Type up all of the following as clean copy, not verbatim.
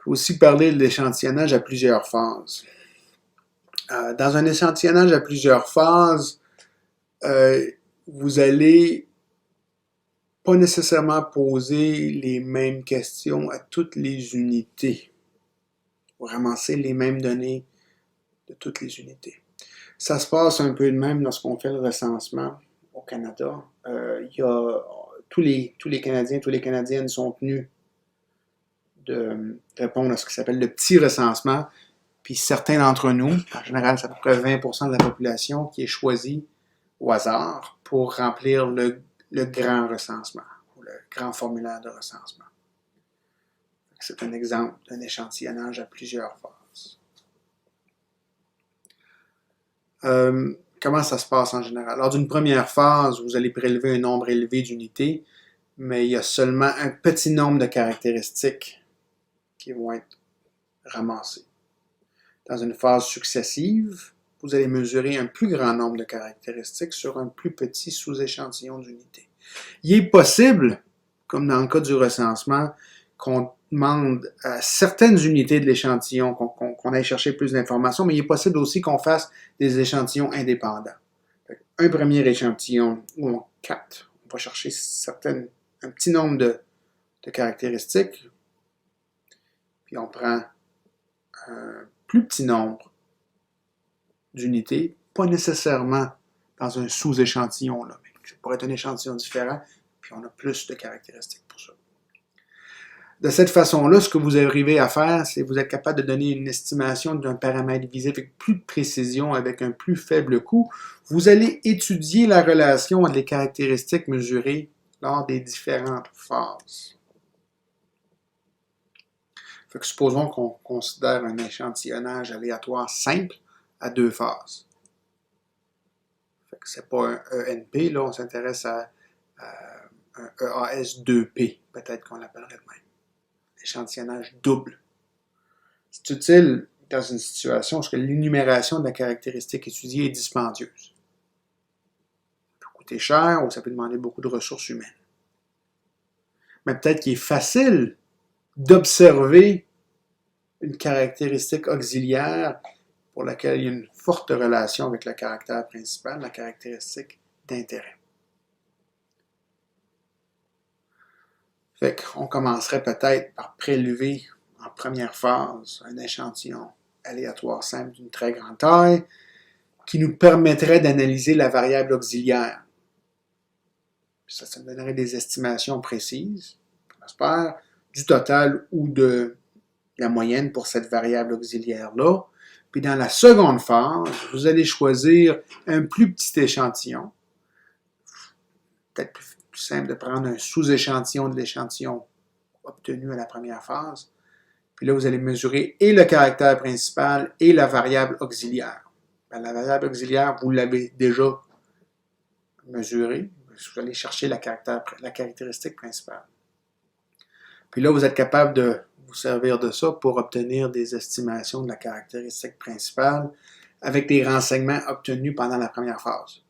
peut aussi parler de l'échantillonnage à plusieurs phases. Dans un échantillonnage à plusieurs phases, vous allez pas nécessairement poser les mêmes questions à toutes les unités. Vous ramassez les mêmes données de toutes les unités. Ça se passe un peu de même lorsqu'on fait le recensement au Canada. Tous les Canadiens, toutes les Canadiennes sont tenus de répondre à ce qui s'appelle le petit recensement. Puis certains d'entre nous, en général, c'est à peu près 20% de la population qui est choisie au hasard pour remplir le grand recensement, ou le grand formulaire de recensement. C'est un exemple d'un échantillonnage à plusieurs phases. Comment ça se passe en général? Lors d'une première phase, vous allez prélever un nombre élevé d'unités, mais il y a seulement un petit nombre de caractéristiques qui vont être ramassées. Dans une phase successive, vous allez mesurer un plus grand nombre de caractéristiques sur un plus petit sous-échantillon d'unités. Il est possible, comme dans le cas du recensement, qu'on demande à certaines unités de l'échantillon qu'on aille chercher plus d'informations, mais il est possible aussi qu'on fasse des échantillons indépendants. Un premier échantillon, ou en 4, on va chercher un petit nombre de caractéristiques, puis on prend un plus petit nombre d'unités, pas nécessairement dans un sous-échantillon, là, mais ça pourrait être un échantillon différent, puis on a plus de caractéristiques pour ça. De cette façon-là, ce que vous arrivez à faire, c'est que vous êtes capable de donner une estimation d'un paramètre visé avec plus de précision, avec un plus faible coût. Vous allez étudier la relation entre les caractéristiques mesurées lors des différentes phases. Fait que supposons qu'on considère un échantillonnage aléatoire simple à 2 phases. Fait que c'est pas un ENP, là, on s'intéresse à un EAS2P, peut-être qu'on l'appellerait de même. Échantillonnage double. C'est utile dans une situation où l'énumération de la caractéristique étudiée est dispendieuse. Ça peut coûter cher ou ça peut demander beaucoup de ressources humaines. Mais peut-être qu'il est facile d'observer une caractéristique auxiliaire pour laquelle il y a une forte relation avec le caractère principal, la caractéristique d'intérêt. Fait qu'on commencerait peut-être par prélever en première phase un échantillon aléatoire simple d'une très grande taille qui nous permettrait d'analyser la variable auxiliaire. Ça nous donnerait des estimations précises, on espère, du total ou de la moyenne pour cette variable auxiliaire-là. Puis dans la seconde phase, vous allez choisir un plus petit échantillon. Peut-être plus simple de prendre un sous-échantillon de l'échantillon obtenu à la première phase. Puis là, vous allez mesurer et le caractère principal et la variable auxiliaire. La variable auxiliaire, vous l'avez déjà mesurée. Vous allez chercher la caractéristique principale. Puis là, vous êtes capable de vous servir de ça pour obtenir des estimations de la caractéristique principale avec des renseignements obtenus pendant la première phase.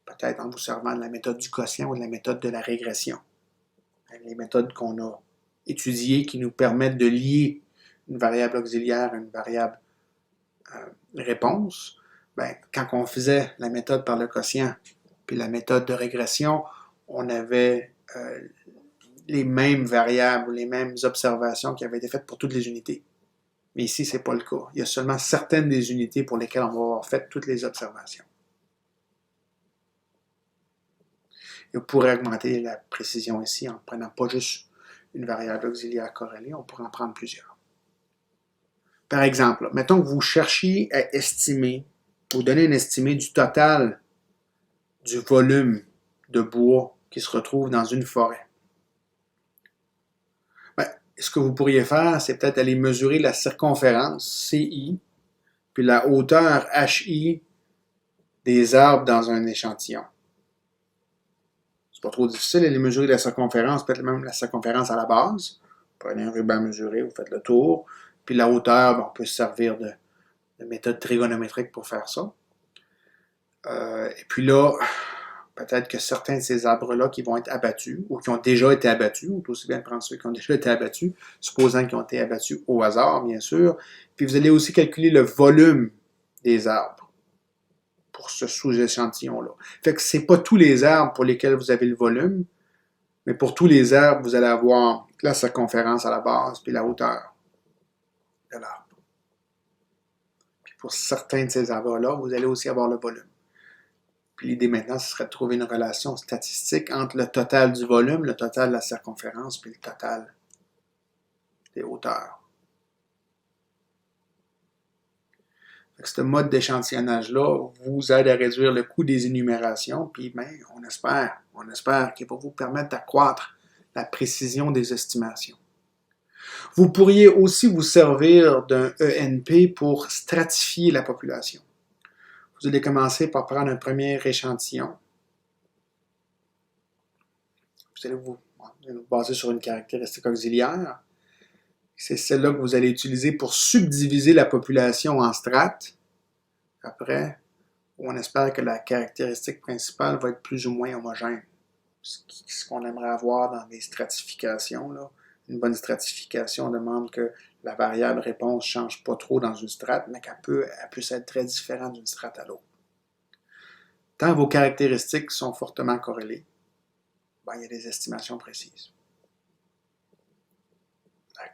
Peut-être en vous servant de la méthode du quotient ou de la méthode de la régression. Les méthodes qu'on a étudiées qui nous permettent de lier une variable auxiliaire à une variable réponse. Quand on faisait la méthode par le quotient puis la méthode de régression, on avait les mêmes variables ou les mêmes observations qui avaient été faites pour toutes les unités. Mais ici, ce n'est pas le cas. Il y a seulement certaines des unités pour lesquelles on va avoir fait toutes les observations. Et on pourrait augmenter la précision ici en ne prenant pas juste une variable auxiliaire corrélée, on pourrait en prendre plusieurs. Par exemple, mettons que vous cherchiez à estimer, vous donner une estimée du total du volume de bois qui se retrouve dans une forêt. Ce que vous pourriez faire, c'est peut-être aller mesurer la circonférence, CI, puis la hauteur, HI, des arbres dans un échantillon. C'est pas trop difficile d'aller mesurer la circonférence, peut-être même la circonférence à la base. Vous prenez un ruban mesuré, vous faites le tour. Puis la hauteur, on peut se servir de méthode trigonométrique pour faire ça. Et puis là, peut-être que certains de ces arbres-là qui vont être abattus ou qui ont déjà été abattus, ou aussi bien prendre ceux qui ont déjà été abattus, supposant qu'ils ont été abattus au hasard, bien sûr. Puis vous allez aussi calculer le volume des arbres pour ce sous-échantillon-là. Fait que c'est pas tous les arbres pour lesquels vous avez le volume, mais pour tous les arbres, vous allez avoir la circonférence à la base puis la hauteur de l'arbre. Puis pour certains de ces arbres-là, vous allez aussi avoir le volume. Puis l'idée maintenant, ce serait de trouver une relation statistique entre le total du volume, le total de la circonférence, puis le total des hauteurs. Fait que ce mode d'échantillonnage-là vous aide à réduire le coût des énumérations, puis ben, on espère qu'il va vous permettre d'accroître la précision des estimations. Vous pourriez aussi vous servir d'un ENP pour stratifier la population. Vous allez commencer par prendre un premier échantillon. Vous allez vous baser sur une caractéristique auxiliaire. C'est celle-là que vous allez utiliser pour subdiviser la population en strates. Après, on espère que la caractéristique principale va être plus ou moins homogène. Ce qu'on aimerait avoir dans des stratifications, là. Une bonne stratification demande que la variable réponse ne change pas trop dans une strate, mais qu'elle puisse être très différente d'une strate à l'autre. Tant vos caractéristiques sont fortement corrélées, ben, il y a des estimations précises. La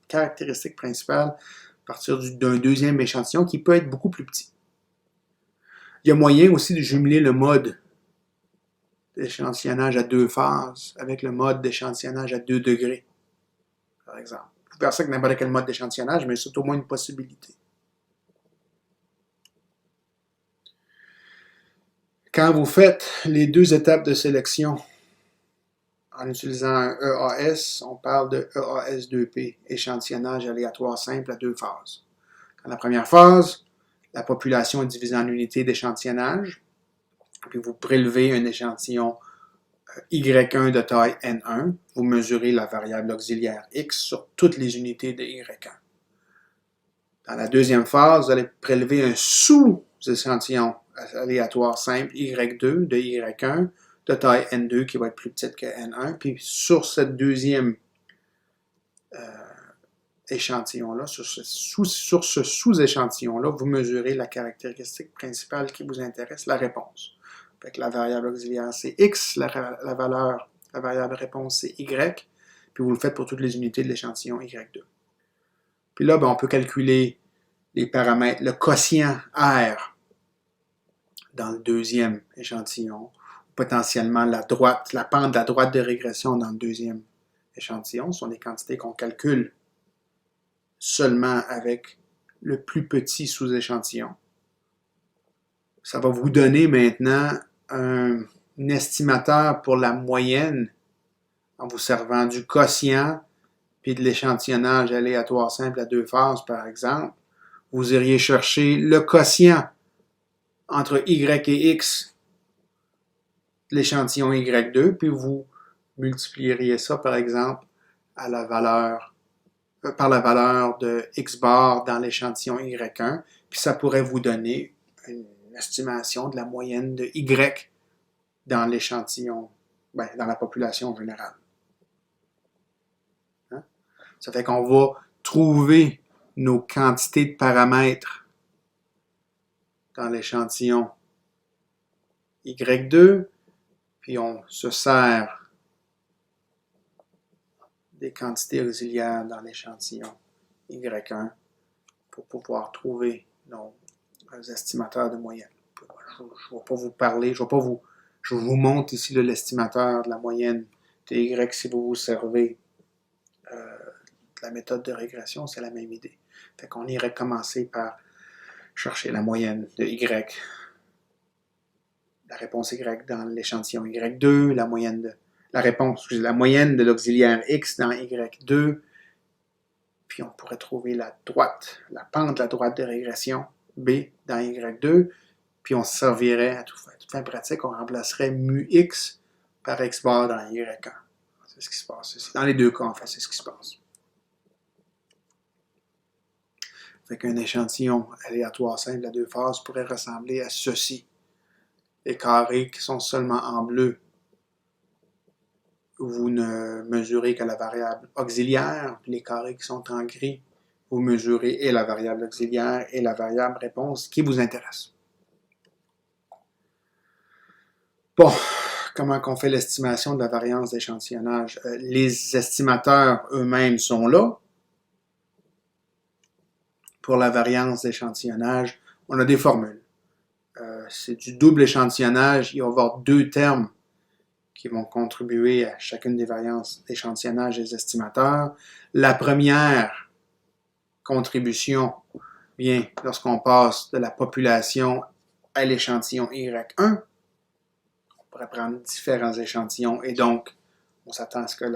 caractéristique principale, à partir d'un deuxième échantillon qui peut être beaucoup plus petit. Il y a moyen aussi de jumeler le mode d'échantillonnage à 2 phases avec le mode d'échantillonnage à 2 degrés, par exemple. Vous pouvez faire ça avec n'importe quel mode d'échantillonnage, mais c'est au moins une possibilité. Quand vous faites les 2 étapes de sélection en utilisant un EAS, on parle de EAS2P, échantillonnage aléatoire simple à 2 phases. Dans la première phase, la population est divisée en unités d'échantillonnage, puis vous prélevez un échantillon Y1 de taille N1, vous mesurez la variable auxiliaire X sur toutes les unités de Y1. Dans la deuxième phase, vous allez prélever un sous-échantillon aléatoire simple Y2 de Y1 de taille N2 qui va être plus petite que N1, puis sur cette deuxième échantillon-là, sur ce sous-échantillon-là, vous mesurez la caractéristique principale qui vous intéresse, la réponse. Fait que la variable auxiliaire, c'est X, la variable réponse, c'est Y, puis vous le faites pour toutes les unités de l'échantillon Y2. Puis là, ben, on peut calculer les paramètres, le quotient R dans le deuxième échantillon, potentiellement la pente de la droite de régression dans le deuxième échantillon. Ce sont des quantités qu'on calcule seulement avec le plus petit sous-échantillon. Ça va vous donner maintenant un estimateur pour la moyenne en vous servant du quotient puis de l'échantillonnage aléatoire simple à 2 phases, par exemple. Vous iriez chercher le quotient entre Y et X de l'échantillon Y2, puis vous multiplieriez ça, par exemple, par la valeur de X bar dans l'échantillon Y1, puis ça pourrait vous donner une estimation de la moyenne de Y dans l'échantillon, dans la population générale. Hein? Ça fait qu'on va trouver nos quantités de paramètres dans l'échantillon Y2, puis on se sert des quantités auxiliaires dans l'échantillon Y1 pour pouvoir trouver nos estimateurs de moyenne. Je ne vais pas vous parler, je vous montre ici l'estimateur de la moyenne de Y si vous vous servez de la méthode de régression, c'est la même idée. Fait qu'on irait commencer par chercher la moyenne de Y, la réponse Y dans l'échantillon Y2, la moyenne de l'auxiliaire X dans Y2, puis on pourrait trouver la pente de la droite de régression B dans Y2, puis on se servirait, à toute fin pratique, on remplacerait mu X par X bar dans Y1. C'est ce qui se passe. Dans les deux cas, en fait, c'est ce qui se passe. Fait qu'un échantillon aléatoire simple à 2 phases pourrait ressembler à ceci. Les carrés qui sont seulement en bleu, vous ne mesurez que la variable auxiliaire. Les carrés qui sont en gris, vous mesurez et la variable auxiliaire et la variable réponse qui vous intéresse. Bon, comment on fait l'estimation de la variance d'échantillonnage? Les estimateurs eux-mêmes sont là. Pour la variance d'échantillonnage, on a des formules. C'est du double échantillonnage. Il va y avoir deux termes qui vont contribuer à chacune des variances d'échantillonnage des estimateurs. La première contribution vient lorsqu'on passe de la population à l'échantillon Y1. On pourrait prendre différents échantillons et donc on s'attend à ce que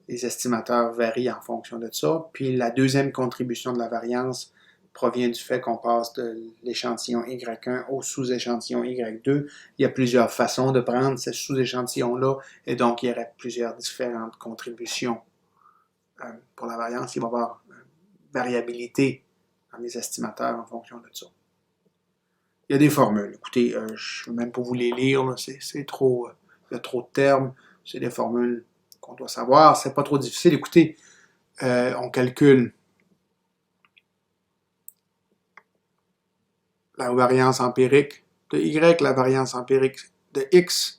les estimateurs varient en fonction de ça. Puis la deuxième contribution de la variance provient du fait qu'on passe de l'échantillon Y1 au sous-échantillon Y2. Il y a plusieurs façons de prendre ce sous-échantillon-là et donc il y aurait plusieurs différentes contributions pour la variance. Il va y avoir une variabilité dans les estimateurs en fonction de ça. Il y a des formules. Écoutez, je ne vais même pas vous les lire, c'est trop, il y a trop de termes. C'est des formules qu'on doit savoir. C'est pas trop difficile. Écoutez, on calcule la variance empirique de Y, la variance empirique de X,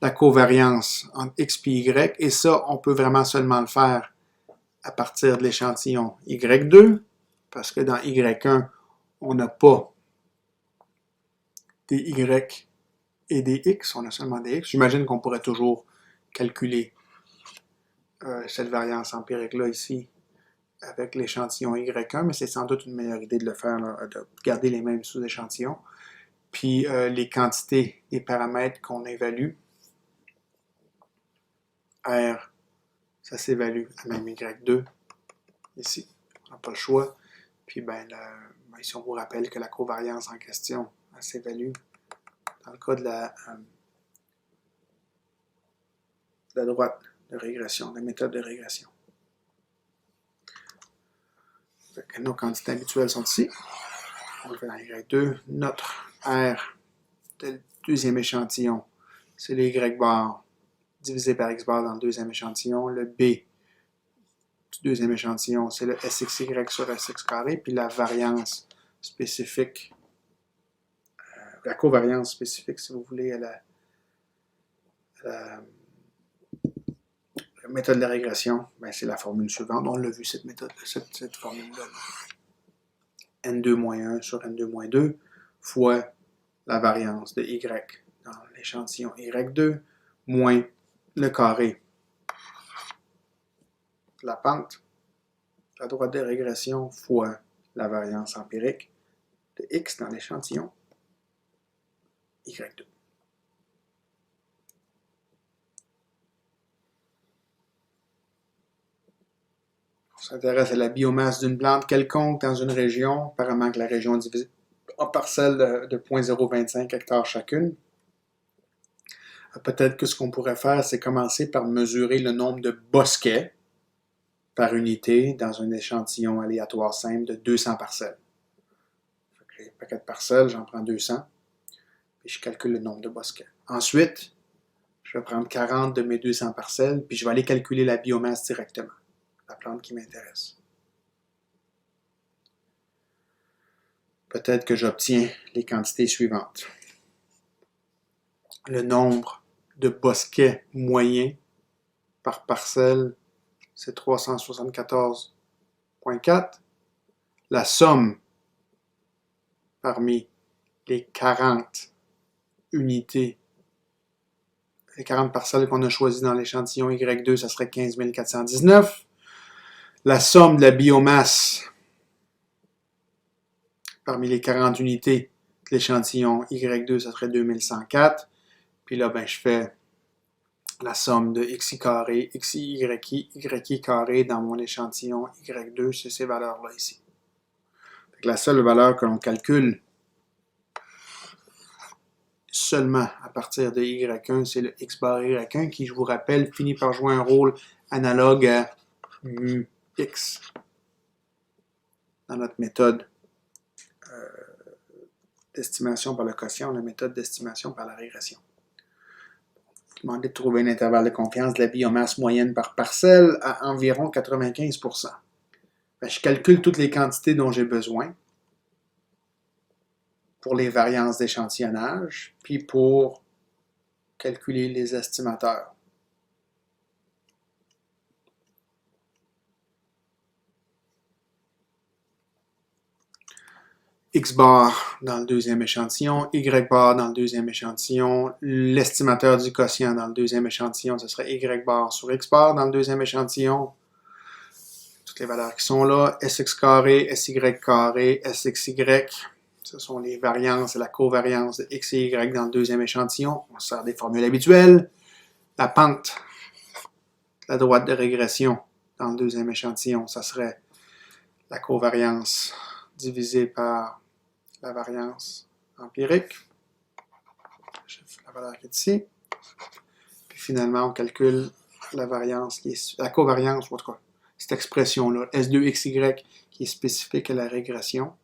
la covariance entre X et Y, et ça, on peut vraiment seulement le faire à partir de l'échantillon Y2, parce que dans Y1, on n'a pas des Y et des X, on a seulement des X. J'imagine qu'on pourrait toujours calculer cette variance empirique-là ici avec l'échantillon Y1, mais c'est sans doute une meilleure idée de le faire, là, de garder les mêmes sous-échantillons. Puis les quantités des paramètres qu'on évalue, R, ça s'évalue à même Y2, ici, on n'a pas le choix. Puis ici on vous rappelle que la covariance en question, elle s'évalue dans le cas de la droite de régression, de la méthode de régression. Nos quantités habituelles sont ici. On le fait dans Y2. Notre R de deuxième échantillon, c'est le Y bar divisé par X bar dans le deuxième échantillon. Le B du deuxième échantillon, c'est le SXY sur SX carré. Puis la variance spécifique, la covariance spécifique, si vous voulez, à la méthode de la régression, c'est la formule suivante. On l'a vu, cette formule-là. N2-1 sur N2-2 fois la variance de Y dans l'échantillon Y2 moins le carré de la pente, la droite de régression fois la variance empirique de X dans l'échantillon Y2. On s'intéresse à la biomasse d'une plante quelconque dans une région, apparemment que la région est divisée en parcelles de 0,025 hectares chacune. Peut-être que ce qu'on pourrait faire, c'est commencer par mesurer le nombre de bosquets par unité dans un échantillon aléatoire simple de 200 parcelles. Les paquets de parcelles, j'en prends 200, puis je calcule le nombre de bosquets. Ensuite, je vais prendre 40 de mes 200 parcelles, puis je vais aller calculer la biomasse directement, la plante qui m'intéresse. Peut-être que j'obtiens les quantités suivantes. Le nombre de bosquets moyens par parcelle, c'est 374,4. La somme parmi les 40 unités, les 40 parcelles qu'on a choisies dans l'échantillon Y2, ça serait 15 419. La somme de la biomasse parmi les 40 unités de l'échantillon Y2, ça serait 2104. Puis là, je fais la somme de xi carré, xi, y carré dans mon échantillon Y2, c'est ces valeurs-là ici. La seule valeur que l'on calcule seulement à partir de Y1, c'est le X bar Y1 qui, je vous rappelle, finit par jouer un rôle analogue à mu X dans notre méthode d'estimation par le quotient, la méthode d'estimation par la régression. Demandez de trouver un intervalle de confiance de la biomasse moyenne par parcelle à environ 95%. Je calcule toutes les quantités dont j'ai besoin pour les variances d'échantillonnage, puis pour calculer les estimateurs. X bar dans le deuxième échantillon, Y bar dans le deuxième échantillon, l'estimateur du quotient dans le deuxième échantillon, ce serait Y bar sur X bar dans le deuxième échantillon. Toutes les valeurs qui sont là, Sx carré, Sy carré, Sxy, ce sont les variances et la covariance de X et Y dans le deuxième échantillon. On sert des formules habituelles. La pente, la droite de régression dans le deuxième échantillon, ça serait la covariance divisée par la variance empirique. La valeur qui est ici. Puis finalement, on calcule la variance, la covariance, ou en tout cas, cette expression-là, S2XY, qui est spécifique à la régression.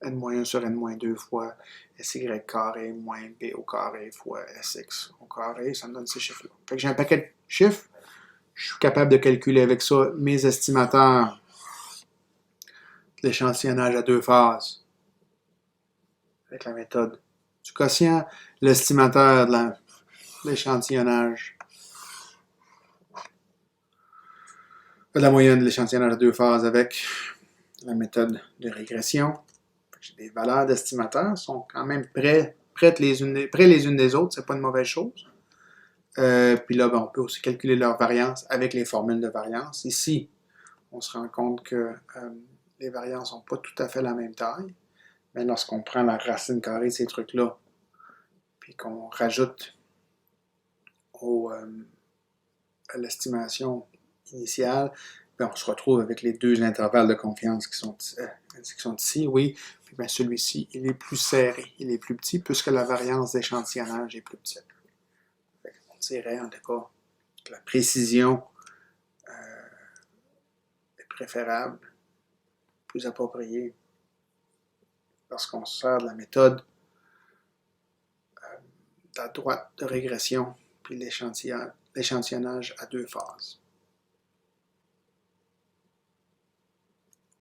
N-1 sur N-2 fois Sy carré moins B au carré fois Sx au carré. Ça me donne ces chiffres-là. Fait que j'ai un paquet de chiffres. Je suis capable de calculer avec ça mes estimateurs de l'échantillonnage à deux phases avec la méthode du quotient, l'estimateur de l'échantillonnage de la moyenne de l'échantillonnage à deux phases avec la méthode de régression. J'ai des valeurs d'estimateurs qui sont quand même près les unes des autres, c'est pas une mauvaise chose. Puis là, on peut aussi calculer leur variance avec les formules de variance. Ici, on se rend compte que les variances n'ont pas tout à fait la même taille. Mais lorsqu'on prend la racine carrée de ces trucs-là, puis qu'on rajoute à l'estimation initiale, bien, on se retrouve avec les deux intervalles de confiance qui sont ici, oui. Puis bien, celui-ci, il est plus serré, il est plus petit, puisque la variance d'échantillonnage est plus petite. On dirait, en tout cas, que la précision est préférable, plus appropriée, lorsqu'on se sert de la méthode de la droite de régression, puis l'échantillonnage à deux phases.